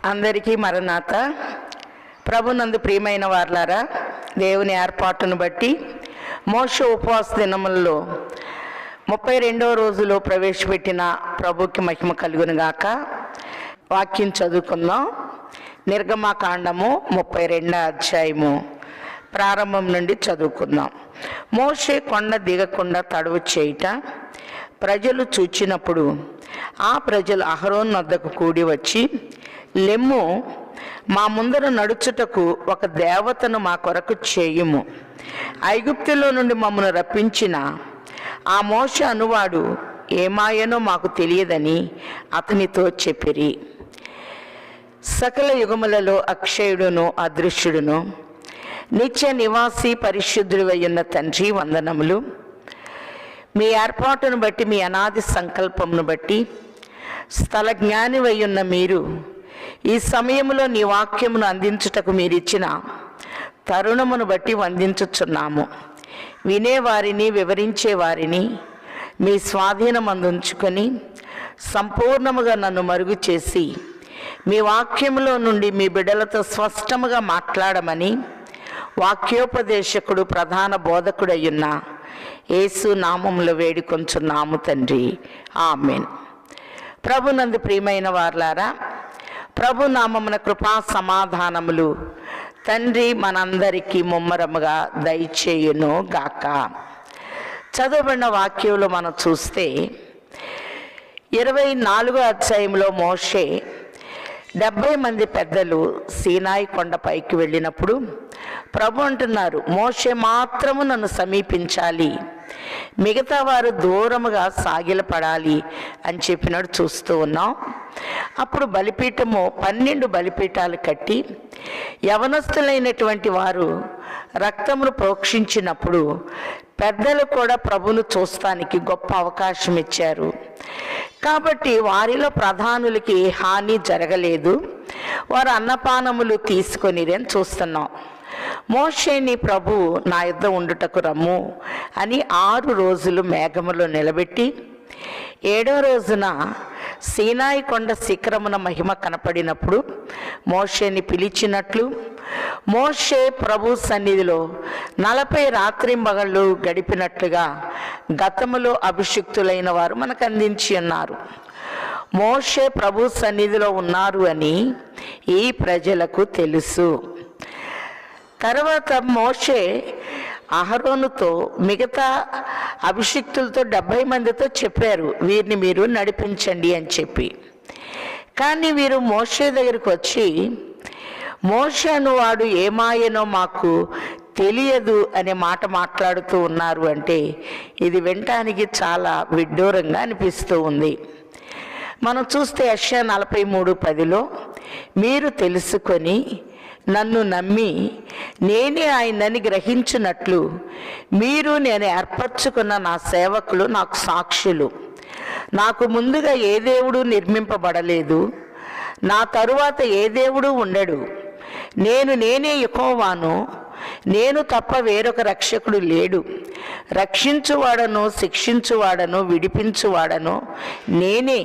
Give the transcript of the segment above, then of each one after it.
అందరికీ మరణాత. ప్రభునందు ప్రియమైన వారలారా, దేవుని ఏర్పాటును బట్టి మోషే ఉపవాస దినములలో 32వ రోజులో ప్రవేశపెట్టిన ప్రభుకి మహిమ కలుగును గాక. వాక్యం చదువుకుందాం. నిర్గమకాండము 32వ అధ్యాయము ప్రారంభం నుండి చదువుకుందాం. మోషే కొండ దిగకుండా తడవు చేయుట ప్రజలు చూచినప్పుడు ఆ ప్రజలు అహరోను వద్దకు కూడి వచ్చి, లెమ్ము, మా ముందర నడుచుటకు ఒక దేవతను మా కొరకు చేయుము. ఐగుప్తులో నుండి మమ్మను రప్పించిన ఆ మోషే అనువాడు ఏమాయనో మాకు తెలియదని అతనితో చెప్పిరి. సకల యుగములలో అక్షయుడును అదృశ్యుడును నిత్య నివాసి పరిశుద్ధుడివై ఉన్న తండ్రి, వందనములు. మీ ఏర్పాటును బట్టి, మీ అనాది సంకల్పమును బట్టి స్థల జ్ఞానివై ఉన్న మీరు ఈ సమయంలో నీ వాక్యమును అందించుటకు మీరిచ్చిన తరుణమును బట్టి వందించుచున్నాము. వినేవారిని, వివరించేవారిని మీ స్వాధీనమందుంచుకొని సంపూర్ణముగా నన్ను మరుగు చేసి మీ వాక్యములో నుండి మీ బిడ్డలతో స్పష్టముగా మాట్లాడమని వాక్యోపదేశకుడు, ప్రధాన బోధకుడయ్యున్న యేసు నామములో వేడుకొంచున్నాము తండ్రి, ఆమేన్. ప్రభునందు ప్రియమైన వారలారా, ప్రభు నామమున కృపా సమాధానములు తండ్రి మనందరికీ ముమ్మరముగా దయచేయును గాక. చదవబడిన వాక్యంలో మనం చూస్తే 24వ అధ్యాయంలో మోషే 70 మంది పెద్దలు సీనాయి కొండపైకి వెళ్ళినప్పుడు ప్రభు అంటున్నారు, మోషే మాత్రము నన్ను సమీపించాలి, మిగతా వారు దూరముగా సాగిలపడాలి అని చెప్పినట్టు చూస్తూ ఉన్నాం. అప్పుడు బలిపీఠము 12 బలిపీఠాలు కట్టి యవనస్తులైనటువంటి వారు రక్తమును ప్రోక్షించినప్పుడు పెద్దలు కూడా ప్రభును చూస్తానికి గొప్ప అవకాశం ఇచ్చారు. కాబట్టి వారిలో ప్రధానులకి హాని జరగలేదు. వారు అన్నపానములు తీసుకొనిరని చూస్తున్నాం. మోషేని ప్రభు నా యుద్ధ ఉండుటకు రమ్ము అని 6 రోజులు మేఘములో నిలబెట్టి 7వ రోజున సీనాయి కొండ శిఖరమున మహిమ కనపడినప్పుడు మోషేని పిలిచినట్లు మోషే ప్రభు సన్నిధిలో 40 రాత్రింబగళ్ళు గడిపినట్లుగా గతములో అభిషిక్తులైన వారు మనకు అందించి ఉన్నారు. మోషే ప్రభు సన్నిధిలో ఉన్నారు అని ఈ ప్రజలకు తెలుసు. తర్వాత మోషే అహరోనుతో, మిగతా అభిషిక్తులతో 70 మందితో చెప్పారు, వీరిని మీరు నడిపించండి అని చెప్పి. కానీ వీరు మోషే దగ్గరికి వచ్చి, మోషే అనువాడు ఏమాయనో మాకు తెలియదు అనే మాట మాట్లాడుతూ ఉన్నారు. అంటే ఇది వినటానికి చాలా విడ్డూరంగా అనిపిస్తూ ఉంది. మనం చూస్తే యెషయా 43:10లో మీరు తెలుసుకొని నన్ను నమ్మి నేనే ఆయనని గ్రహించినట్లు మీరు నేను ఏర్పరచుకున్న నా సేవకులు నాకు సాక్షులు. నాకు ముందుగా ఏ దేవుడు నిర్మింపబడలేదు, నా తరువాత ఏ దేవుడు ఉండడు. నేనే యెహోవాను, నేను తప్ప వేరొక రక్షకుడు లేడు. రక్షించువాడను, శిక్షించువాడను, విడిపించువాడను నేనే.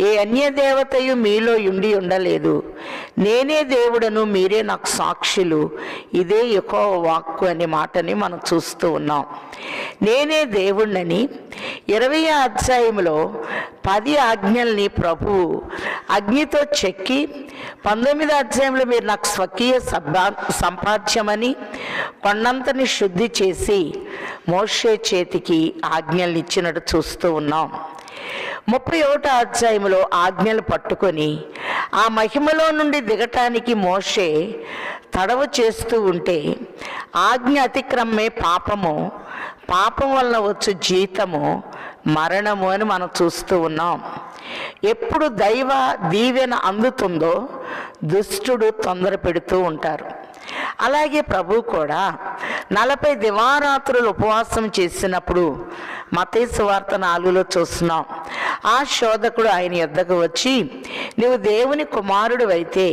ఏ అన్య దేవతయు మీలో ఉండలేదు. నేనే దేవుడను, మీరే నాకు సాక్షులు. ఇదే యెహోవా వాక్కు అనే మాటని మనం చూస్తూ ఉన్నాం. నేనే దేవుణ్ణని 20వ అధ్యాయంలో 10 ఆజ్ఞల్ని ప్రభువు అగ్నితో చెక్కి 19వ అధ్యాయంలో మీరు నాకు స్వకీయ సంపాద్యమని కొండంతని శుద్ధి చేసి మోషే చేతికి ఆజ్ఞల్ని ఇచ్చినట్టు చూస్తూ ఉన్నాం. 31వ అధ్యాయంలో ఆజ్ఞలు పట్టుకొని ఆ మహిమలో నుండి దిగటానికి మోషే తడవ చేస్తూ ఉంటే ఆజ్ఞ అతిక్రమే పాపము, పాపం వలన వచ్చు జీతము మరణము అని మనం చూస్తూ ఉన్నాం. ఎప్పుడు దైవ దీవెన అందుతుందో దుష్టుడు తొందర పెడుతూ ఉంటారు. అలాగే ప్రభు కూడా 40 దివారాత్రులు ఉపవాసం చేసినప్పుడు మత్తయి సువార్త 4లో చూస్తున్నాం. ఆ శోధకుడు ఆయన యొద్దకు వచ్చి, నీవు దేవుని కుమారుడు అయితే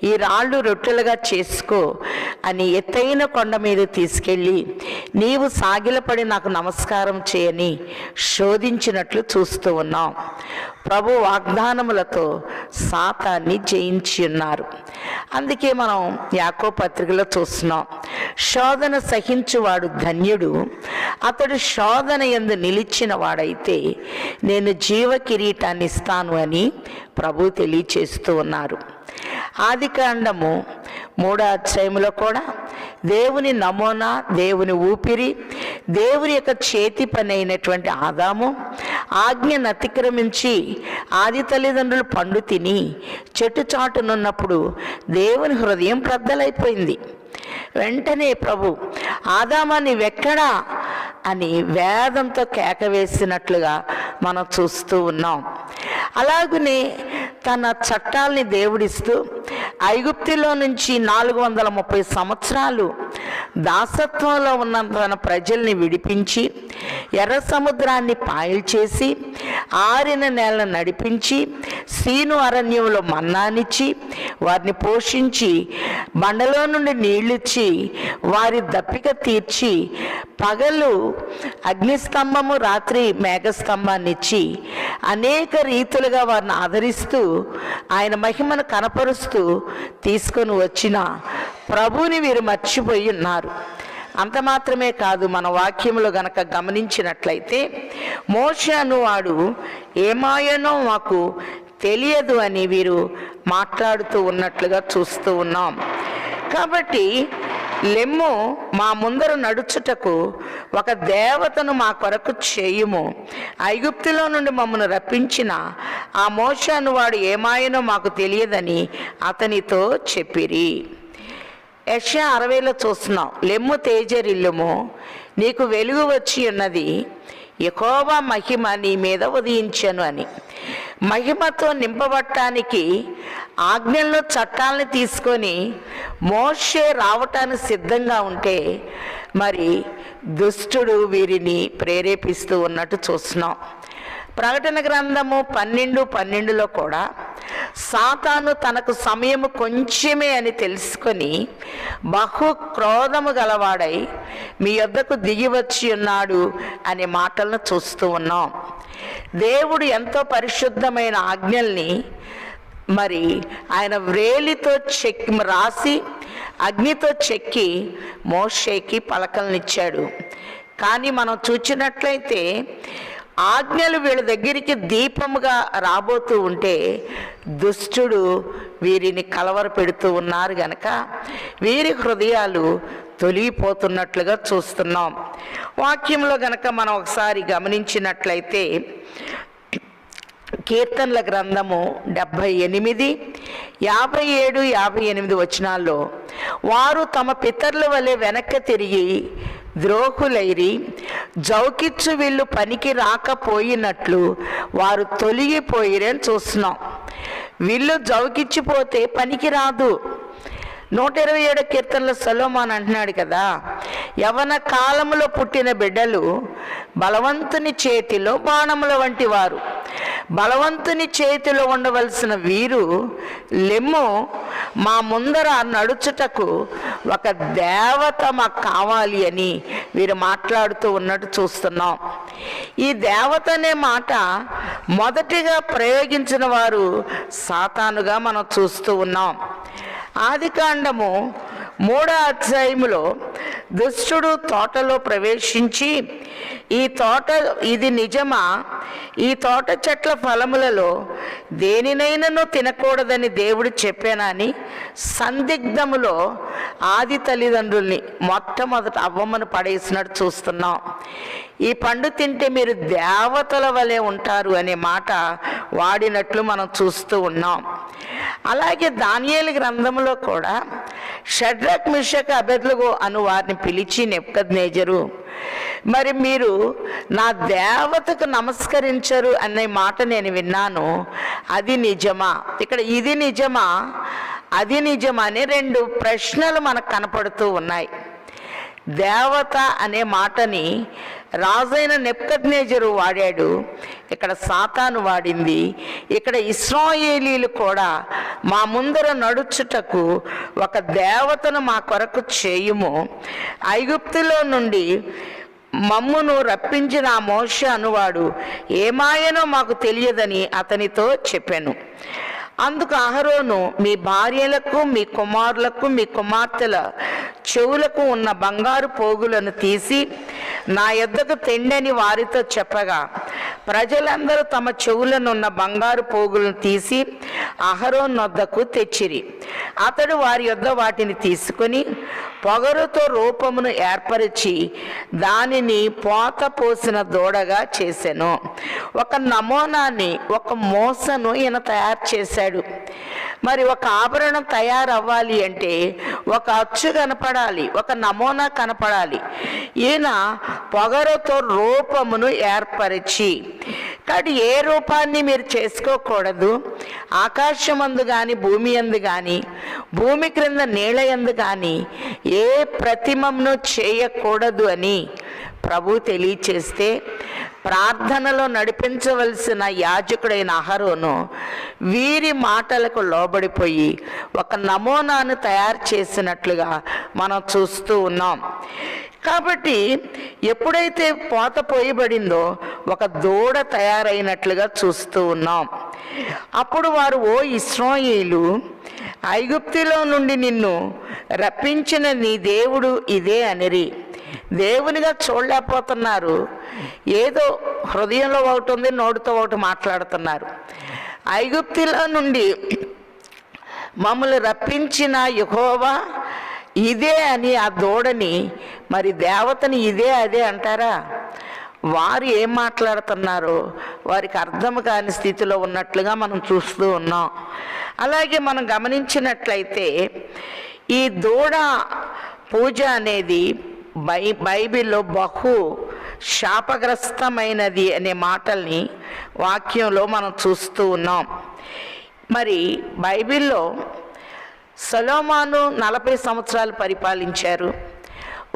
ఈ రాళ్ళు రొట్టెలుగా చేసుకో అని ఎత్తైన కొండ మీద తీసుకెళ్ళి నీవు సాగిలపడి నాకు నమస్కారం చేయని శోధించినట్లు చూస్తూ ఉన్నాం. ప్రభు వాగ్దానములతో సాతాన్ని జయించి ఉన్నారు. అందుకే మనం యాకోబు పత్రికలో చూస్తున్నాం, శోధన సహించువాడు ధన్యుడు, అతడు శోధన యందు నిలిచిన వాడైతే నేను జీవ కిరీటాన్ని ఇస్తాను అని ప్రభు తెలియచేస్తూ ఉన్నారు. ఆదికాండము 3వ అధ్యాయంలో కూడా దేవుని నమూనా, దేవుని ఊపిరి, దేవుని యొక్క చేతి పని అయినటువంటి ఆదాము ఆజ్ఞను అతిక్రమించి ఆది తల్లిదండ్రులు పండు తిని చెట్టు చాటునున్నప్పుడు దేవుని హృదయం ప్రద్దలైపోయింది. వెంటనే ప్రభు, ఆదామా నీవెక్కడా అని వేదంతో కేక వేసినట్లుగా మనం చూస్తూ ఉన్నాం. అలాగనే తన చట్టాల్ని దేవుడిస్తూ ఐగుప్తులో నుంచి 430 సంవత్సరాలు దాసత్వంలో ఉన్న తన ప్రజల్ని విడిపించి ఎర్ర సముద్రాన్ని పాయలు చేసి ఆరిన నేలను నడిపించి సీను అరణ్యంలో మన్నానిచ్చి వారిని పోషించి బండలో నుండి నీళ్ళిచ్చి వారి దప్పిక తీర్చి పగలు అగ్నిస్తంభము రాత్రి మేఘస్తంభాన్ని ఇచ్చి అనేక రీతులుగా వారిని ఆదరిస్తూ ఆయన మహిమను కనపరుస్తూ తీసుకొని వచ్చిన ప్రభువుని వీరు మర్చిపోయి ఉన్నారు. అంత మాత్రమే కాదు, మన వాక్యములో గనక గమనించినట్లయితే మోషే అనువాడు ఏమాయనో మాకు తెలియదు అని వీరు మాట్లాడుతూ ఉన్నట్లుగా చూస్తూ ఉన్నాం. కాబట్టి లెమ్ము మా ముందర నడుచుటకు ఒక దేవతను మా కొరకు చేయుము, ఐగుప్తులో నుండి మమ్మను రప్పించిన ఆ మోషే అనువాడు ఏమాయనో మాకు తెలియదని అతనితో చెప్పిరి. యెషయా 60లో చూస్తున్నాం, లెమ్ము తేజరిల్లుము, నీకు వెలుగు వచ్చి ఉన్నది, యెహోవా మహిమ నీ మీద ఉదయించను అని. మహిమతో నింపబడటానికి ఆజ్ఞలను చట్టాలని తీసుకొని మోషే రావటానికి సిద్ధంగా ఉంటే మరి దుష్టుడు వీరిని ప్రేరేపిస్తూ ఉన్నట్టు చూస్తున్నాం. ప్రకటన గ్రంథము 12:12లో కూడా సాతాను తనకు సమయము కొంచెమే అని తెలుసుకొని బహు క్రోధము గలవాడై మీ యొద్దకు దిగి వచ్చి ఉన్నాడు అనే మాటలను చూస్తూ ఉన్నాం. దేవుడు ఎంతో పరిశుద్ధమైన ఆజ్ఞల్ని మరి ఆయన వ్రేలితో రాసి అగ్నితో చెక్కి మోషేకి పలకలనిచ్చాడు. కానీ మనం చూచినట్లయితే ఆజ్ఞలు వీళ్ళ దగ్గరికి దీపముగా రాబోతూ ఉంటే దుష్టుడు వీరిని కలవర పెడుతూ ఉన్నారు గనక వీరి హృదయాలు తొలిగిపోతున్నట్లుగా చూస్తున్నాం. వాక్యంలో గనక మనం ఒకసారి గమనించినట్లయితే కీర్తనల గ్రంథము 78, 57, 58 వచనాల్లో వారు తమ పితరుల వలె వెనక్కి తిరిగి ద్రోహులైరి జౌకిచ్చు వీళ్ళు పనికి రాకపోయినట్లు వారు తొలగిపోయిరని చూస్తున్నాం. వీళ్ళు జౌకిచ్చిపోతే పనికి రాదు. 127 కీర్తనలో సొలొమోను అంటున్నాడు కదా, యవన కాలములో పుట్టిన బిడ్డలు బలవంతుని చేతిలో బాణముల వంటి వారు, బలవంతుని చేతిలో ఉండవలసిన వీరు లెమ్ము మా ముందర నడుచుటకు ఒక దేవత మాకు కావాలి అని వీరు మాట్లాడుతూ ఉన్నట్టు చూస్తున్నాం. ఈ దేవత అనే మాట మొదటిగా ప్రయోగించిన వారు సాతానుగా మనం చూస్తూ ఉన్నాం. ఆదికాండము 3వ అధ్యాయములో దుష్టుడు తోటలో ప్రవేశించి ఈ తోట ఇది నిజమా, ఈ తోట చెట్ల ఫలములలో దేనినైనాను తినకూడదని దేవుడు చెప్పానని సందిగ్ధములో ఆది తల్లిదండ్రుల్ని మొట్టమొదట అవ్వమ్మను పడేసినట్టు చూస్తున్నాం. ఈ పండు తింటే మీరు దేవతల వలె ఉంటారు అనే మాట వాడినట్లు మనం చూస్తూ ఉన్నాం. అలాగే దానియేలు గ్రంథంలో కూడా షడ్రక్, మిషక్, అబేద్నెగో అను వారిని పిలిచి నెబుకద్నెజరు మరి మీరు నా దేవతకు నమస్కరించరు అనే మాట నేను విన్నాను, అది నిజమా? ఇక్కడ ఇది నిజమా అది నిజమా అనే 2 ప్రశ్నలు మనకు కనపడుతూ ఉన్నాయి. దేవత అనే మాటని రాజైన నెబుకద్నెజరు వాడాడు, ఇక్కడ సాతాను వాడింది. ఇక్కడ ఇశ్రాయేలీలు కూడా మా ముందర నడుచుటకు ఒక దేవతను మా కొరకు చేయుము, ఐగుప్తులో నుండి మమ్మును రప్పించిన ఆ మోషే అనువాడు ఏమాయనో మాకు తెలియదని అతనితో చెప్పాను. అందుకు అహరోను, మీ భార్యలకు, మీ కుమారులకు, మీ కుమార్తెల చెవులకు ఉన్న బంగారు పోగులను తీసి నా యొద్దకు తెండని వారితో చెప్పగా, ప్రజలందరూ తమ చెవులనున్న బంగారు పోగులను తీసి అహరోను వద్దకు తెచ్చిరి. అతడు వారి యొద్ద వాటిని తీసుకొని పొగరుతో రూపమును ఏర్పరిచి దానిని పోత పోసిన దూడగా చేసెను. ఒక నమూనాని, ఒక మోసను ఈయన తయారు చేశాడు. మరి ఒక ఆభరణం తయారవ్వాలి అంటే ఒక అచ్చు కనపడాలి, ఒక నమూనా కనపడాలి. ఈయన పొగరుతో రూపమును ఏర్పరిచి, కాబట్టి ఏ రూపాన్ని మీరు చేసుకోకూడదు. ఆకాశమందు కానీ, భూమి యందు కానీ, భూమి క్రింద నీళ్ళ యందు కానీ ఏ ప్రతిమను చేయకూడదు అని ప్రభు తెలియచేస్తే, ప్రార్థనలో నడిపించవలసిన యాజకుడైన అహరోను వీరి మాటలకు లోబడిపోయి ఒక నమూనాను తయారు చేసినట్లుగా మనం చూస్తూ ఉన్నాం. కాబట్టి ఎప్పుడైతే పోత పోయబడిందో ఒక దూడ తయారైనట్లుగా చూస్తూ ఉన్నాం. అప్పుడు వారు, ఓ ఇశ్రాయేలు, ఐగుప్తులో నుండి నిన్ను రప్పించిన నీ దేవుడు ఇదే అనిరి. దేవునిగా చూడలేకపోతున్నారు, ఏదో హృదయంలో ఒకటి ఉంది, నోటితో ఒకటి మాట్లాడుతున్నారు. ఐగుప్తులో నుండి మమ్మల్ని రప్పించిన యెహోవా ఇదే అని ఆ దూడని, మరి దేవతని ఇదే అదే అంటారా? వారు ఏం మాట్లాడుతున్నారో వారికి అర్థం కాని స్థితిలో ఉన్నట్లుగా మనం చూస్తూ ఉన్నాం. అలాగే మనం గమనించినట్లయితే ఈ దూడ పూజ అనేది బైబిల్లో బహు శాపగ్రస్తమైనది అనే మాటల్ని వాక్యంలో మనం చూస్తూ ఉన్నాం. మరి బైబిల్లో సొలొమోను 40 సంవత్సరాలు పరిపాలించారు.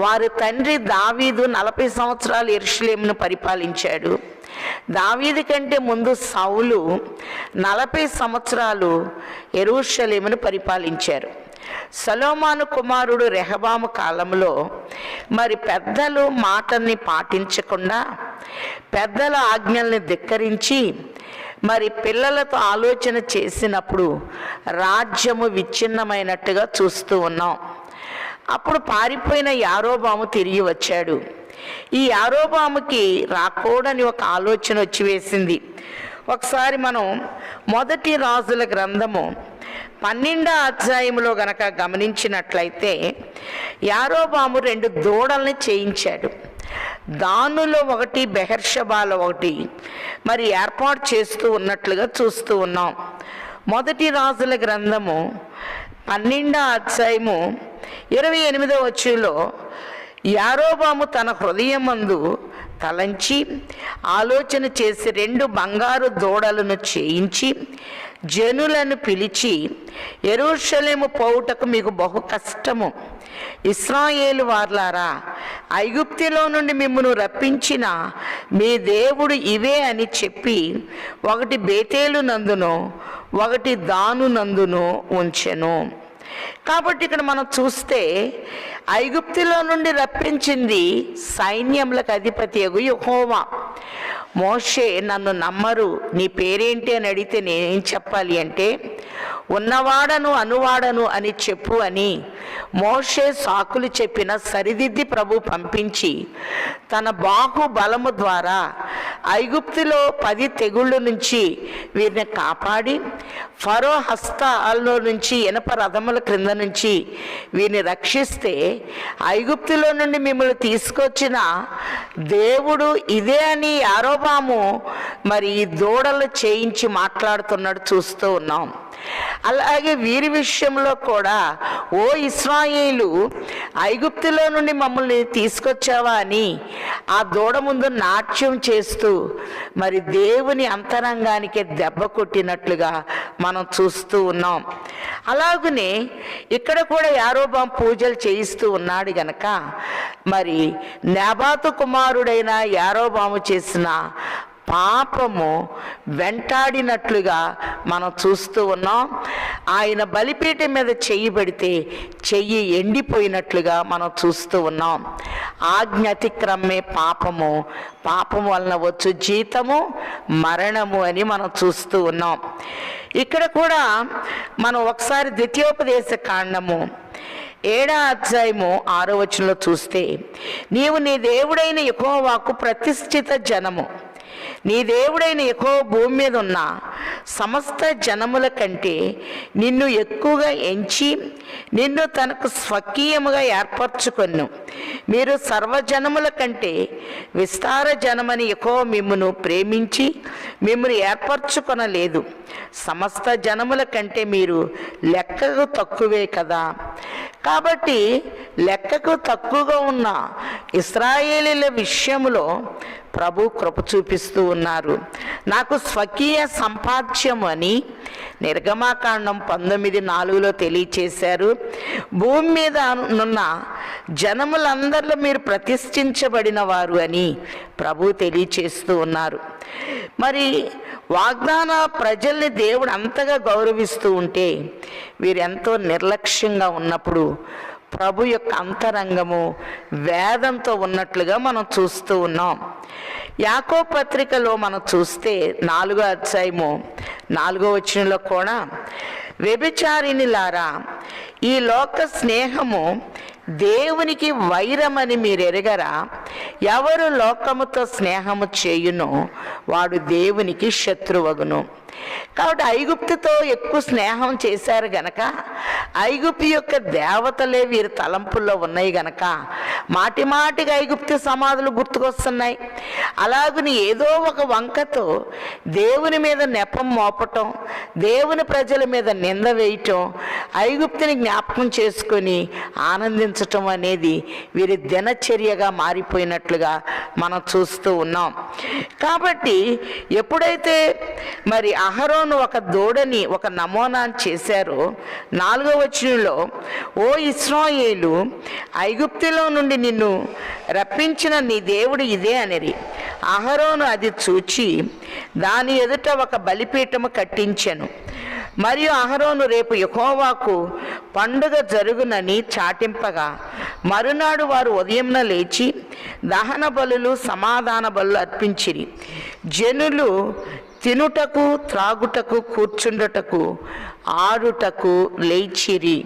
వారి తండ్రి దావీదు 40 సంవత్సరాలు యెరూషలేమును పరిపాలించాడు. దావీదు కంటే ముందు సౌలు 40 సంవత్సరాలు యెరూషలేమును పరిపాలించారు. సొలొమోను కుమారుడు రెహబాము కాలంలో మరి పెద్దలు మాటల్ని పాటించకుండా, పెద్దల ఆజ్ఞల్ని ధిక్కరించి మరి పిల్లలతో ఆలోచన చేసినప్పుడు రాజ్యము విచ్ఛిన్నమైనట్టుగా చూస్తూ ఉన్నాం. అప్పుడు పారిపోయిన యారోబాము తిరిగి వచ్చాడు. ఈ యారోబాముకి రాకూడని ఒక ఆలోచన వచ్చి వేసింది. ఒకసారి మనం మొదటి రాజుల గ్రంథము 12వ అధ్యాయంలో గనక గమనించినట్లయితే, యారోబాము 2 దూడల్ని చేయించాడు. దానులో ఒకటి, బెహర్షబాలో ఒకటి మరి ఏర్పాటు చేస్తూ ఉన్నట్లుగా చూస్తూ ఉన్నాం. మొదటి రాజుల గ్రంథము 12వ అధ్యాయము 28వ వచనంలో, యారోబాము తన హృదయమందు తలంచి ఆలోచన చేసి 2 బంగారు దూడలను చేయించి జనులను పిలిచి, యెరూషలేము పోవుటకు మీకు బహు కష్టము, ఇశ్రాయేలు వార్లారా, ఐగుప్తులో నుండి మిమ్మును రప్పించిన మీ దేవుడు ఇవే అని చెప్పి ఒకటి బేతేలు నందును ఒకటి దాను నందును ఉంచెను. కాబట్టి ఇక్కడ మనం చూస్తే ఐగుప్తులో నుండి రప్పించింది సైన్యములకు అధిపతి యెహోవా. మోషే, నన్ను నమ్మరు, నీ పేరేంటి అని అడిగితే నేనేం చెప్పాలి అంటే, ఉన్నవాడను అనువాడను అని చెప్పు అని మోషే సాకులు చెప్పిన సరిదిద్ది ప్రభు పంపించి తన బాహు బలము ద్వారా ఐగుప్తులో 10 తెగుళ్ళ నుంచి వీరిని కాపాడి, ఫరో హస్తాల్లో నుంచి ఇనప రథముల క్రింద నుంచి వీరిని రక్షిస్తే, ఐగుప్తులో నుండి మిమ్మల్ని తీసుకొచ్చిన దేవుడు ఇదే అని యారోబాము మరి ఈ దూడలు చేయించి మాట్లాడుతున్నాడు చూస్తూ ఉన్నాం. అలాగే వీరి విషయంలో కూడా, ఓ ఇశ్రాయేలు, ఐగుప్తులో నుండి మమ్మల్ని తీసుకొచ్చావా అని ఆ దూడ ముందు నాట్యం చేస్తూ మరి దేవుని అంతరంగానికి దెబ్బ కొట్టినట్లుగా మనం చూస్తూ ఉన్నాం. అలాగనే ఇక్కడ కూడా యారోబాము పూజలు చేయిస్తూ ఉన్నాడు గనక మరి నెబాతు కుమారుడైన యారోబాము చేసిన పాపము వెంటాడినట్లుగా మనం చూస్తూ ఉన్నాం. ఆయన బలిపీఠం మీద చెయ్యి పెడితే చెయ్యి ఎండిపోయినట్లుగా మనం చూస్తూ ఉన్నాం. ఆజ్ఞ అతిక్రమే పాపము, పాపం వలన వచ్చు జీతము మరణము అని మనం చూస్తూ ఉన్నాం. ఇక్కడ కూడా మనం ఒకసారి ద్వితీయోపదేశ కాండము 7వ అధ్యాయము 6వ వచనంలో చూస్తే, నీవు నీ దేవుడైన యెహోవాకు ప్రతిష్ఠిత జనము, నీ దేవుడైన యెహోవా భూమి మీద ఉన్న సమస్త జనముల కంటే నిన్ను ఎక్కువగా ఎంచి నిన్ను తనకు స్వకీయముగా ఏర్పరచుకొను. మీరు సర్వజనముల కంటే విస్తార జనమని యెహోవా మిమ్మును ప్రేమించి మిమ్మల్ని ఏర్పరచుకొనలేదు. సమస్త జనముల కంటే మీరు లెక్కకు తక్కువే కదా. కాబట్టి లెక్కకు తక్కువగా ఉన్న ఇశ్రాయేలీల విషయంలో ప్రభు కృప చూపిస్తూ ఉన్నారు. నాకు స్వకీయ సంపాద్యం అని నిర్గమాకాండం 19:4 తెలియచేశారు. భూమి మీద ఉన్న జనములందరిలో మీరు ప్రతిష్ఠించబడిన వారు అని ప్రభు తెలియచేస్తూ ఉన్నారు. మరి వాగ్దాన ప్రజల్ని దేవుడు అంతగా గౌరవిస్తూ ఉంటే వీరెంతో నిర్లక్ష్యంగా ఉన్నప్పుడు ప్రభు యొక్క అంతరంగము వేదంతో ఉన్నట్లుగా మనం చూస్తూ ఉన్నాం. యాకోబు పత్రికలో మనం చూస్తే 4వ అధ్యాయము 4వ వచనంలో కూడా, వ్యభిచారిణిలారా, ఈ లోక స్నేహము దేవునికి వైరమని మీరు ఎరగరా? ఎవరు లోకముతో స్నేహము చేయునో వాడు దేవునికి శత్రువగును. కాబట్టి ఐగుప్తుతో ఎక్కువ స్నేహం చేశారు గనక, ఐగుప్తు యొక్క దేవతలే వీరి తలంపుల్లో ఉన్నాయి గనక మాటి మాటిగా ఐగుప్తు సమాధులు గుర్తుకొస్తున్నాయి. అలాగని ఏదో ఒక వంకతో దేవుని మీద నెపం మోపటం, దేవుని ప్రజల మీద నింద వేయటం, ఐగుప్తుని జ్ఞాపకం చేసుకొని ఆనందించటం అనేది వీరి దినచర్యగా మారిపోయినట్లుగా మనం చూస్తూ ఉన్నాం. కాబట్టి ఎప్పుడైతే మరి అహరోను ఒక దూడని, ఒక నమూనాను చేశారో 4వ వచనంలో, ఓ ఇశ్రాయేలు, ఐగుప్తులో నుండి నిన్ను రప్పించిన నీ దేవుడు ఇదే అనిరి. అహరోను అది చూచి దాని ఎదుట ఒక బలిపీఠము కట్టించెను. మరియు అహరోను రేపు యెహోవాకు పండుగ జరుగునని చాటింపగా మరునాడు వారు ఉదయంన లేచి దహన బలులు సమాధాన బలులు అర్పించిరి. జనులు తినుటకు త్రాగుటకు కూర్చుండుటకు ఆడుటకు లేచిరి.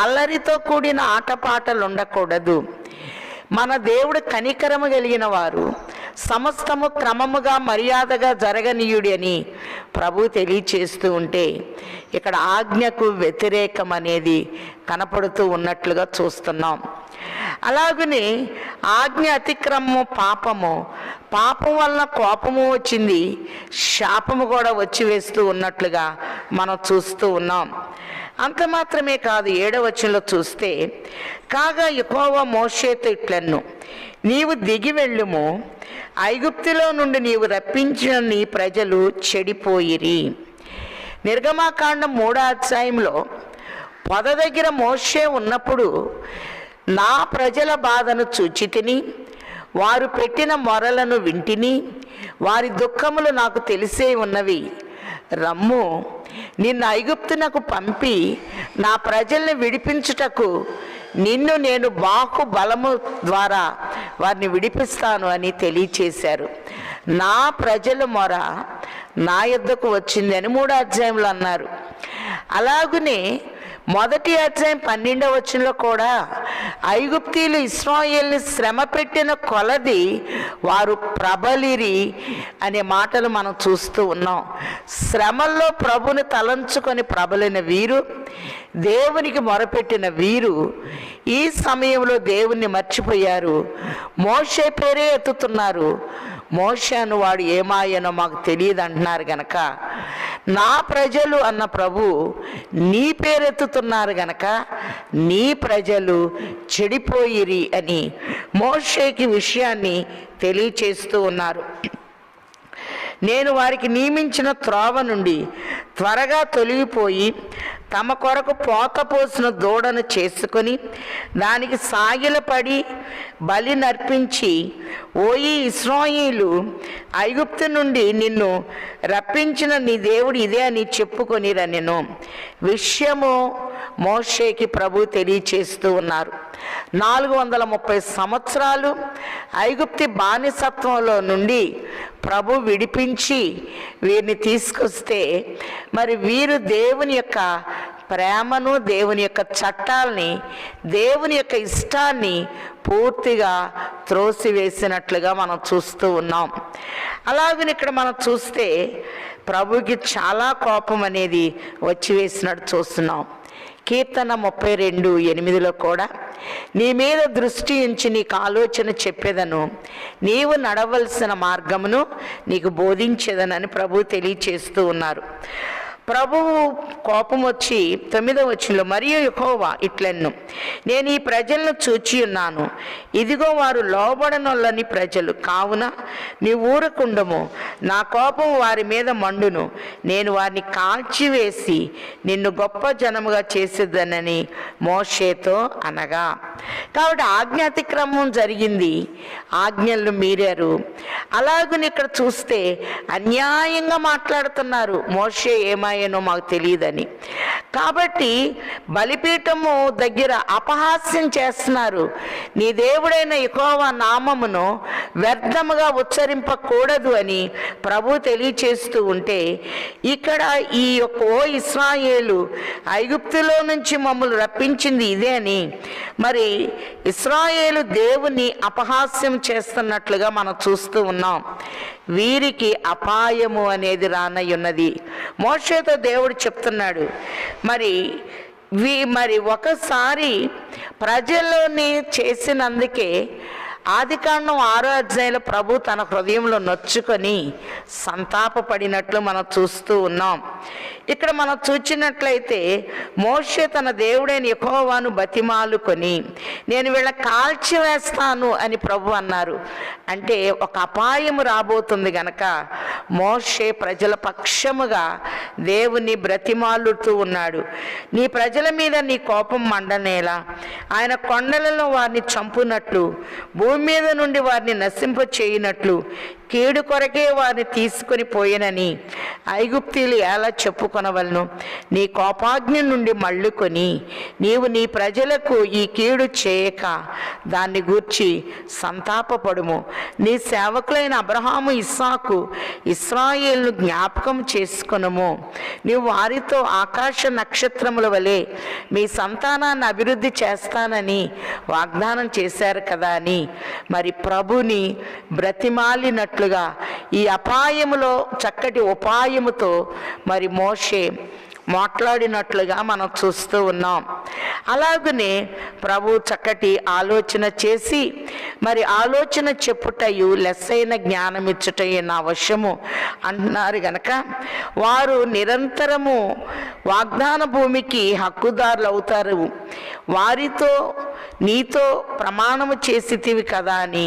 అల్లరితో కూడిన ఆటపాటలు ఉండకూడదు. మన దేవుడు కనికరము కలిగిన వారు, సమస్తము క్రమముగా మర్యాదగా జరగనీయుడి అని ప్రభు తెలియచేస్తూ ఉంటే ఇక్కడ ఆజ్ఞకు వ్యతిరేకం అనేది కనపడుతూ ఉన్నట్లుగా చూస్తున్నాం. అలాగనే ఆజ్ఞ అతిక్రమము పాపము, పాపం వలన కోపము వచ్చింది, శాపము కూడా వచ్చి వేస్తూ ఉన్నట్లుగా మనం చూస్తూ ఉన్నాం. అంత మాత్రమే కాదు, 7వ వచనంలో చూస్తే, కాగా యెహోవా మోషేతో ఇట్లన్ను, నీవు దిగి వెళ్ళుము, ఐగుప్తులో నుండి నీవు రప్పించిన నీ ప్రజలు చెడిపోయిరి. నిర్గమాకాండం 3వ అధ్యాయంలో పొద దగ్గర మోషే ఉన్నప్పుడు, నా ప్రజల బాధను చూచితిని, వారు పెట్టిన మొరలను వింటిని, వారి దుఃఖములు నాకు తెలిసే ఉన్నవి. రమ్ము, నిన్ను ఐగుప్తునకు పంపి నా ప్రజల్ని విడిపించుటకు నిన్ను నేను బాహు బలము ద్వారా వారిని విడిపిస్తాను అని తెలియచేశారు. నా ప్రజల మొర నా యొద్దకు వచ్చిందని 3వ అధ్యాయంలో అన్నారు. అలాగునే 1వ అధ్యాయం 12వ వచనంలో కూడా ఐగుప్తీయులు ఇశ్రాయేలుని శ్రమ పెట్టిన కొలది వారు ప్రబలిరి అనే మాటలు మనం చూస్తూ ఉన్నాం. శ్రమల్లో ప్రభుని తలంచుకొని ప్రబలిన వీరు, దేవునికి మొరపెట్టిన వీరు ఈ సమయంలో దేవుణ్ణి మర్చిపోయారు. మోషే పేరే ఎత్తుతున్నారు. మోషే అను వాడు ఏమాయనో మాకు తెలియదు అంటున్నారు గనక, నా ప్రజలు అన్న ప్రభు నీ పేరెత్తుతున్నారు గనక నీ ప్రజలు చెడిపోయిరి అని మోషేకి విషయాన్ని తెలియచేస్తూ ఉన్నారు. నేను వారికి నియమించిన త్రోవ నుండి త్వరగా తొలగిపోయి తమ కొరకు పోత పోసిన దూడను చేసుకొని దానికి సాగిలపడి బలి నర్పించి, ఓయి ఇశ్రాయేలు, ఐగుప్తు నుండి నిన్ను రప్పించిన నీ దేవుడు ఇదే అని చెప్పుకొని రనెను విషయము మోషేకి ప్రభు తెలియచేస్తూ ఉన్నారు. 430 సంవత్సరాలు ఐగుప్తి బానిసత్వంలో నుండి ప్రభు విడిపించి వీరిని తీసుకొస్తే మరి వీరు దేవుని యొక్క ప్రేమను, దేవుని యొక్క చట్టాలని, దేవుని యొక్క ఇష్టాన్ని పూర్తిగా త్రోసివేసినట్లుగా మనం చూస్తూ ఉన్నాం. అలాగని ఇక్కడ మనం చూస్తే ప్రభుకి చాలా కోపం అనేది వచ్చి వేసినట్టు చూస్తున్నాం. కీర్తన 32:8 కూడా, నీ మీద దృష్టి ఉంచి నీకు ఆలోచన చెప్పేదను, నీవు నడవలసిన మార్గమును నీకు బోధించేదనని ప్రభు తెలియచేస్తూ ఉన్నారు. ప్రభువు కోపం వచ్చి 9వ వచనంలో, మరియు యెహోవా ఇట్లెన్ను, నేను ఈ ప్రజలను చూచి ఉన్నాను, ఇదిగో వారు లోబడనొల్లని ప్రజలు, కావున నీ ఊరకుండము, నా కోపం వారి మీద మండును, నేను వారిని కాల్చివేసి నిన్ను గొప్ప జనముగా చేసేదనని మోషేతో అనగా. కాబట్టి ఆజ్ఞాతిక్రమం జరిగింది, ఆజ్ఞలను మీరారు. అలాగని ఇక్కడ చూస్తే అన్యాయంగా మాట్లాడుతున్నారు, మోషే ఏమాయనో మాకు తెలియదని. కాబట్టి బలిపీఠము దగ్గర అపహాస్యం చేస్తున్నారు. నీ దేవుడైన యెహోవా నామమును వ్యర్థముగా ఉచ్చరింపకూడదు అని ప్రభు తెలియచేస్తూ ఉంటే, ఇక్కడ ఈ యొక్క ఓ ఇశ్రాయేలు, ఐగుప్తులో నుంచి మమ్మల్ని రప్పించింది ఇదే అని మరి ఇశ్రాయేలు దేవుని అపహాస్యం చేస్తున్నట్లుగా మనం చూస్తూ ఉన్నాం. వీరికి అపాయము అనేది రానయ్యున్నది. మోషేతో దేవుడు చెప్తున్నాడు, మరి ఒకసారి ప్రజల్లోని చేసినందుకే ఆదికాండం 6వ అధ్యాయంలో ప్రభు తన హృదయంలో నొచ్చుకొని సంతాపపడినట్లు మనం చూస్తూ ఉన్నాం. ఇక్కడ మనం చూచినట్లయితే మోషే తన దేవుడైన యెహోవాను బతిమాలుకొని, నేను వీళ్ళ కాల్చివేస్తాను అని ప్రభు అన్నారు. అంటే ఒక అపాయం రాబోతుంది గనక మోషే ప్రజల పక్షముగా దేవుని బ్రతిమాలుతూ ఉన్నాడు. నీ ప్రజల మీద నీ కోపం మండనేలా, ఆయన కొండలలో వారిని చంపునట్లు, భూమి మీద నుండి వారిని నశింప చేయనట్లు, కీడు కొరకే వారిని తీసుకొని పోయినని ఐగుప్తీయులు ఎలా చెప్పుకొనవలను? నీ కోపాగ్ని నుండి మళ్ళుకొని నీవు నీ ప్రజలకు ఈ కీడు చేయక దాన్ని గూర్చి సంతాపపడుము. నీ సేవకులైన అబ్రహాము, ఇస్సాకు, ఇశ్రాయేలును జ్ఞాపకం చేసుకొనుము. నీవు వారితో ఆకాశ నక్షత్రముల వలె మీ సంతానాన్ని అభివృద్ధి చేస్తానని వాగ్దానం చేశారు కదా అని మరి ప్రభుని బ్రతిమాలినట్లుగా ఈ అపాయములో చక్కటి ఉపాయముతో మరి మోషే మాట్లాడినట్లుగా మనం చూస్తూ ఉన్నాం. అలాగనే ప్రభు చక్కటి ఆలోచన చేసి మరి ఆలోచన చెప్పుటయు లెస్సైన జ్ఞానం ఇచ్చుటయు నా వశము అంటున్నారు గనక వారు నిరంతరము వాగ్దాన భూమికి హక్కుదారులు అవుతారు. వారితో నీతో ప్రమాణము చేసితివి కదా అని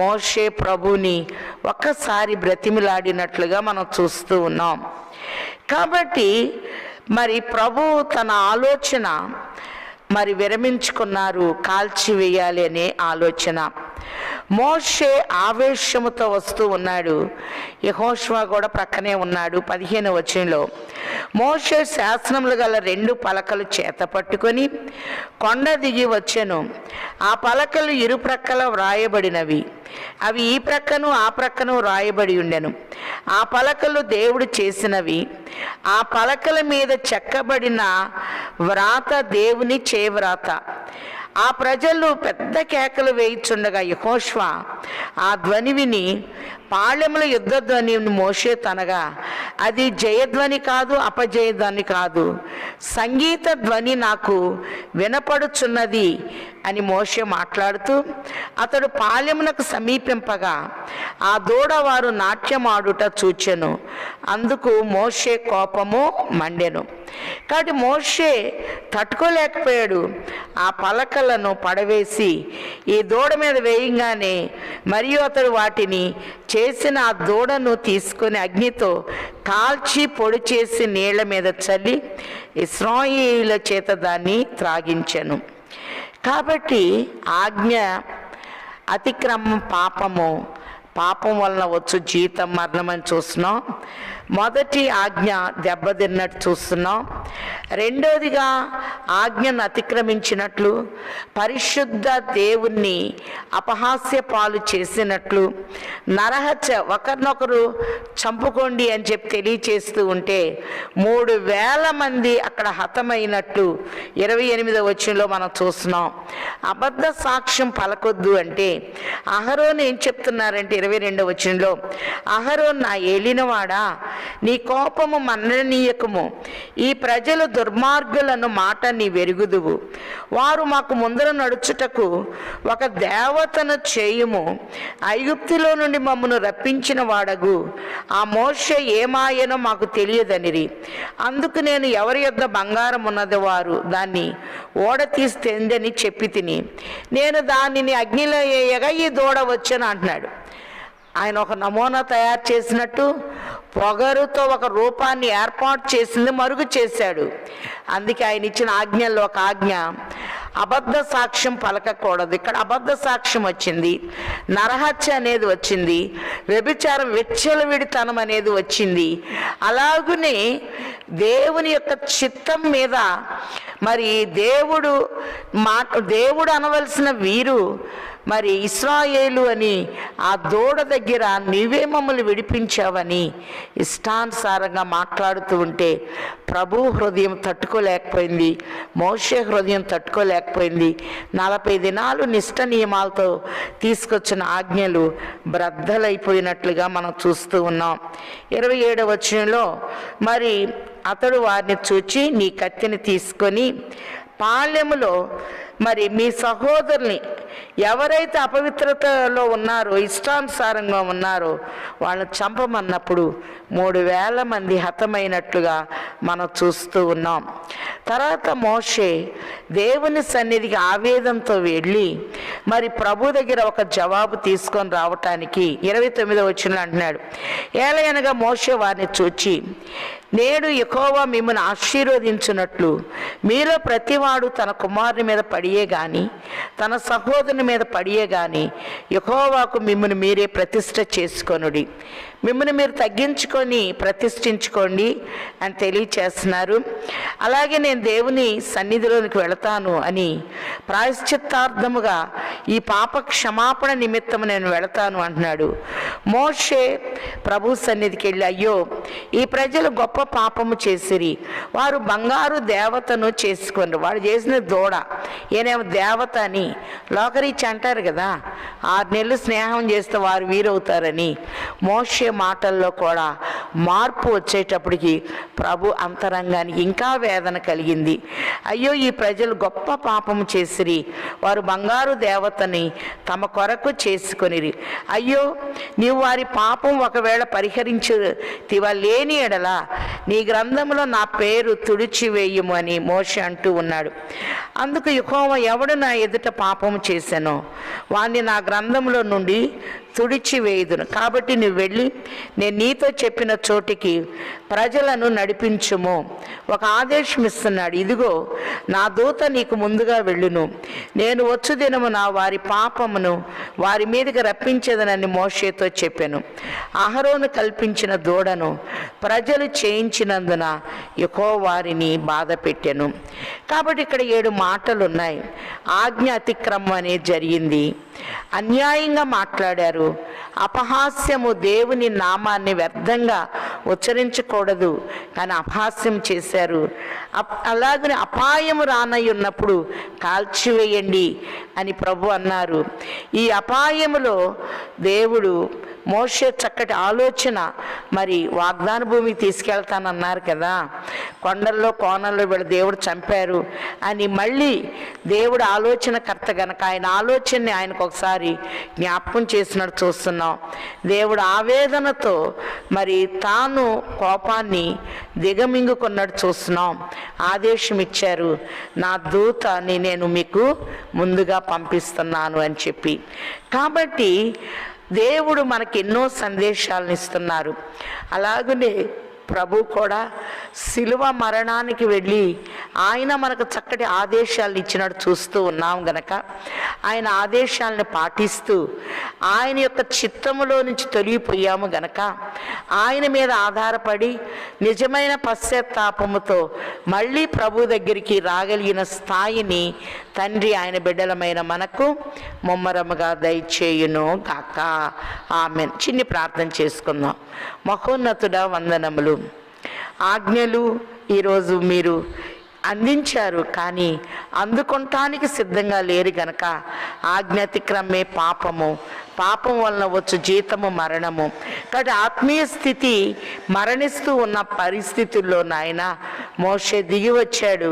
మోషే ప్రభుని ఒక్కసారి బ్రతిమిలాడినట్లుగా మనం చూస్తూ ఉన్నాం. కాబట్టి మరి ప్రభు తన ఆలోచన మరి విరమించుకున్నారు, కాల్చివేయాలి అనే ఆలోచన. మోషే ఆవేశముతో వస్తూ ఉన్నాడు, యెహోషువ కూడా ప్రక్కనే ఉన్నాడు. 15వ వచనంలో, మోషే శాసనములు గల 2 పలకలు చేత పట్టుకొని కొండ దిగి వచ్చెను. ఆ పలకలు ఇరు ప్రక్కల వ్రాయబడినవి, అవి ఈ ప్రక్కను ఆ ప్రక్కను వ్రాయబడి ఉండెను. ఆ పలకలు దేవుడు చేసినవి, ఆ పలకల మీద చెక్కబడిన వ్రాత దేవుని చేవ్రాత. ఆ ప్రజలు పెద్ద కేకలు వేయిచుండగా యెహోషువ ఆ ధ్వని విని పాళెముల యుద్ధ ధ్వని మోషే తనగా, అది జయధ్వని కాదు, అపజయధ్వని కాదు, సంగీత ధ్వని నాకు వినపడుచున్నది అని మోషే మాట్లాడుతూ అతడు పాళెమునకు సమీపింపగా ఆ దూడ వారు నాట్యమాడుట చూచెను. అందుకు మోషే కోపము మండెను. కాబట్టి మోషే తట్టుకోలేకపోయాడు. ఆ పలకలను పడవేసి ఈ దూడ మీద వేయంగానే మరియు అతడు వాటిని చేసిన ఆ దూడను తీసుకొని అగ్నితో కాల్చి పొడి చేసి నీళ్ల మీద చల్లి ఇశ్రాయేలీయుల చేత దాన్ని త్రాగించెను. కాబట్టి ఆజ్ఞ అతిక్రమం పాపం వలన వచ్చు జీతం మరణమని చూస్తున్నాం. మొదటి ఆజ్ఞ దెబ్బతిన్నట్టు చూస్తున్నాం. రెండోదిగా ఆజ్ఞను అతిక్రమించినట్లు, పరిశుద్ధ దేవుణ్ణి అపహాస్య పాలు చేసినట్లు, నరహత్య ఒకరినొకరు చంపుకోండి అని చెప్పి తెలియచేస్తూ ఉంటే 3,000 మంది అక్కడ హతమైనట్లు 28వ వచనంలో మనం చూస్తున్నాం. అబద్ధ సాక్ష్యం పలకొద్దు అంటే అహరోను ఏం చెప్తున్నారంటే 22వ వచనంలో, అహరోను నా ఏలినవాడా, నీ కోపము మన్ననీయకము, ఈ ప్రజలు దుర్మార్గులను మాట నీ వెరుగుదువు. వారు మాకు ముందర నడుచుటకు ఒక దేవతను చేయుము, ఐగుప్తులో నుండి మమ్మను రప్పించిన వాడగు ఆ మోషే ఏమాయనో మాకు తెలియదనిరి. అందుకు నేను ఎవరి యొద్ద బంగారం ఉన్నది వారు దాన్ని ఓడ తీస్తేందని చెప్పి తిని నేను దానిని అగ్నిలో వేయగా ఈ దూడ వచ్చాను అంటున్నాడు. ఆయన ఒక నమూనా తయారు చేసినట్టు పొగరుతో ఒక రూపాన్ని ఏర్పాటు చేసింది మరుగు చేశాడు. అందుకే ఆయన ఇచ్చిన ఆజ్ఞల్లో ఒక ఆజ్ఞ అబద్ధ సాక్ష్యం పలకకూడదు. ఇక్కడ అబద్ధ సాక్ష్యం వచ్చింది, నరహత్య అనేది వచ్చింది, వ్యభిచారం విచ్చలవిడితనం అనేది వచ్చింది. అలాగునే దేవుని యొక్క చిత్తం మీద మరి దేవుడు అనవలసిన వీరు మరి ఇశ్రాయేలు అని ఆ దూడ దగ్గర నీవే మమ్మల్ని విడిపించావని ఇష్టానుసారంగా మాట్లాడుతూ ఉంటే ప్రభు హృదయం తట్టుకోలేకపోయింది, మోషే హృదయం తట్టుకోలేకపోయింది. 40 దినాలు నిష్ట నియమాలతో తీసుకొచ్చిన ఆజ్ఞలు బ్రద్దలైపోయినట్లుగా మనం చూస్తూ ఉన్నాం. 27వ వచనంలో మరి అతడు వారిని చూచి నీ కత్తిని తీసుకొని పాళెములో మరి మీ సహోదరుని ఎవరైతే అపవిత్రతలో ఉన్నారో, ఇష్టానుసారంగా ఉన్నారో వాళ్ళని చంపమన్నప్పుడు 3,000 మంది హతమైనట్లుగా మనం చూస్తూ ఉన్నాం. తర్వాత మోషే దేవుని సన్నిధికి ఆవేదనతో వెళ్ళి మరి ప్రభు దగ్గర ఒక జవాబు తీసుకొని రావటానికి 29వ వచనంలో అంటున్నాడు, ఏలయనగా మోషే వారిని చూచి నేడు యెహోవా మిమ్మల్ని ఆశీర్వదించున్నట్లు మీలో ప్రతివాడు తన కుమారుని మీద పడియే గాని తన సహోదరుని మీద పడియే గాని యెహోవాకు మిమ్మల్ని మీరే ప్రతిష్ఠ చేసుకొనుడి, మిమ్మల్ని మీరు తగ్గించుకొని ప్రతిష్ఠించుకోండి అని తెలియచేస్తున్నారు. అలాగే నేను దేవుని సన్నిధిలోనికి వెళతాను అని ప్రాయశ్చిత్తార్థముగా ఈ పాప క్షమాపణ నిమిత్తం నేను వెళతాను అంటున్నాడు. మోషే ప్రభు సన్నిధికి వెళ్ళి అయ్యో ఈ ప్రజలు గొప్ప పాపము చేసిరి, వారు బంగారు దేవతను చేసుకున్నారు, వాడు చేసిన దూడ ఈయనేమో దేవత అని లోకరీచి అంటారు కదా, 6 నెలలు స్నేహం చేస్తే వారు వీరవుతారని. మోషే మాటల్లో కూడా మార్పు వచ్చేటప్పటికి ప్రభు అంతరంగానికి ఇంకా వేదన కలిగింది. అయ్యో ఈ ప్రజలు గొప్ప పాపము చేసిరి, వారు బంగారు దేవతని తమ కొరకు చేసుకొనిరి, అయ్యో నీవు వారి పాపం ఒకవేళ పరిహరించుతివా లేని ఎడల నీ గ్రంథంలో నా పేరు తుడిచివేయుము అని మోషే అంటూ ఉన్నాడు. అందుకు యెహోవా ఎవడు నా ఎదుట పాపము చేశానో వాణ్ణి నా గ్రంథంలో నుండి తుడిచివేయుదును, కాబట్టి నువ్వు వెళ్ళి నేను నీతో చెప్పిన చోటికి ప్రజలను నడిపించుము. ఒక ఆదేశం ఇస్తున్నాడు, ఇదిగో నా దూత నీకు ముందుగా వెళ్ళును, నేను వచ్చు దినమున వారి పాపమును వారి మీదకి రప్పించేదనని మోషేతో చెప్పాను. అహరోను కల్పించిన దూడను ప్రజలు చేయించినందున యెహోవా వారిని బాధ పెట్టెను. కాబట్టి ఇక్కడ 7 మాటలు ఉన్నాయి. ఆజ్ఞ అతిక్రమం అనేది జరిగింది, అన్యాయంగా మాట్లాడారు, అపహాస్యము, దేవుని నామాన్ని వ్యర్థంగా ఉచ్చరించకూడదు కానీ అపహాస్యం చేశారు. అలాగనే అపాయము రానయ్యున్నప్పుడు కాల్చివేయండి అని ప్రభు అన్నారు. ఈ అపాయములో దేవుడు మోషే చక్కటి ఆలోచన, మరి వాగ్దాన భూమికి తీసుకెళ్తానన్నారు కదా, కొండల్లో కోనల్లో వీళ్ళ దేవుడు చంపారు అని మళ్ళీ దేవుడు ఆలోచనకర్త గనక ఆయన ఆలోచనని ఆయనకు ఒకసారి జ్ఞాపకం చేసినట్టు చూస్తున్నాం. దేవుడు ఆవేదనతో మరి తాను కోపాన్ని దిగమింగుకున్నట్టు చూస్తున్నాం. ఆదేశం ఇచ్చారు, నా దూతని నేను మీకు ముందుగా పంపిస్తున్నాను అని చెప్పి. కాబట్టి దేవుడు మనకి ఎన్నో సందేశాలను ఇస్తున్నారు. అలాగనే ప్రభు కూడా శిలువ మరణానికి వెళ్ళి ఆయన మనకు చక్కటి ఆదేశాలను ఇచ్చినట్టు చూస్తూ ఉన్నాం గనక ఆయన ఆదేశాలను పాటిస్తూ ఆయన యొక్క చిత్తములో నుంచి తొలగిపోయాము గనక ఆయన మీద ఆధారపడి నిజమైన పశ్చాత్తాపముతో మళ్ళీ ప్రభు దగ్గరికి రాగలిగిన స్థాయిని తండ్రి ఆయన బిడ్డలమైన మనకు ముమ్మరముగా దయచేయును గాక. ఆమెన్. చిన్ని ప్రార్థన చేసుకుందాం. మహోన్నతుడా, వందనములు. ఆజ్ఞలు ఈరోజు మీరు అందించారు, కానీ అందుకొనటానికి సిద్ధంగా లేరు గనక ఆజ్ఞాతిక్రమే పాపము, పాపం వలన వచ్చు జీతము మరణము. కాబట్టి ఆత్మీయ స్థితి మరణిస్తూ ఉన్న పరిస్థితుల్లో నాయన మోషే దిగి వచ్చాడు,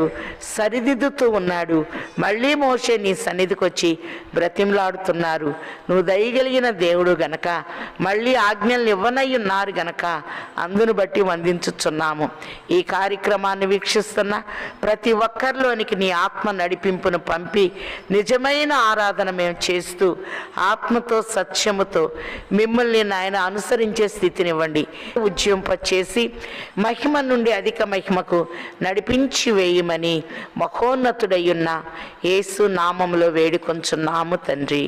సరిదిద్దుతూ ఉన్నాడు. మళ్ళీ మోషే నీ సన్నిధికి వచ్చి బ్రతిమలాడుతున్నారు. నువ్వు దయగలిగిన దేవుడు గనక మళ్ళీ ఆజ్ఞలు ఇవ్వనై ఉన్నారు గనక అందును బట్టి వందించుచున్నాము. ఈ కార్యక్రమాన్ని వీక్షిస్తున్న ప్రతి ఒక్కరిలోనికి నీ ఆత్మ నడిపింపును పంపి నిజమైన ఆరాధన మేము చేస్తూ ఆత్మతో సత్యముతో మిమ్మల్ని నాయన అనుసరించే స్థితినివ్వండి. ఉజ్జింపచేసి మహిమ నుండి అధిక మహిమకు నడిపించి వేయమని మహోన్నతుడయ్యున్న యేసు నామములో వేడుకొంచున్నాము తండ్రి.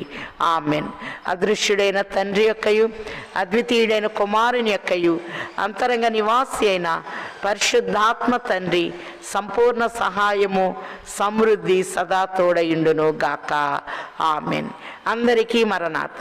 ఆమెన్. అదృశ్యుడైన తండ్రి యొక్కయు అద్వితీయుడైన కుమారుని యొక్కయు అంతరంగ నివాసి అయిన పరిశుద్ధాత్మ తండ్రి సంపూర్ణ సహాయము సమృద్ధి సదా తోడయుండును గాక. ఆమెన్. అందరికీ మరణాత.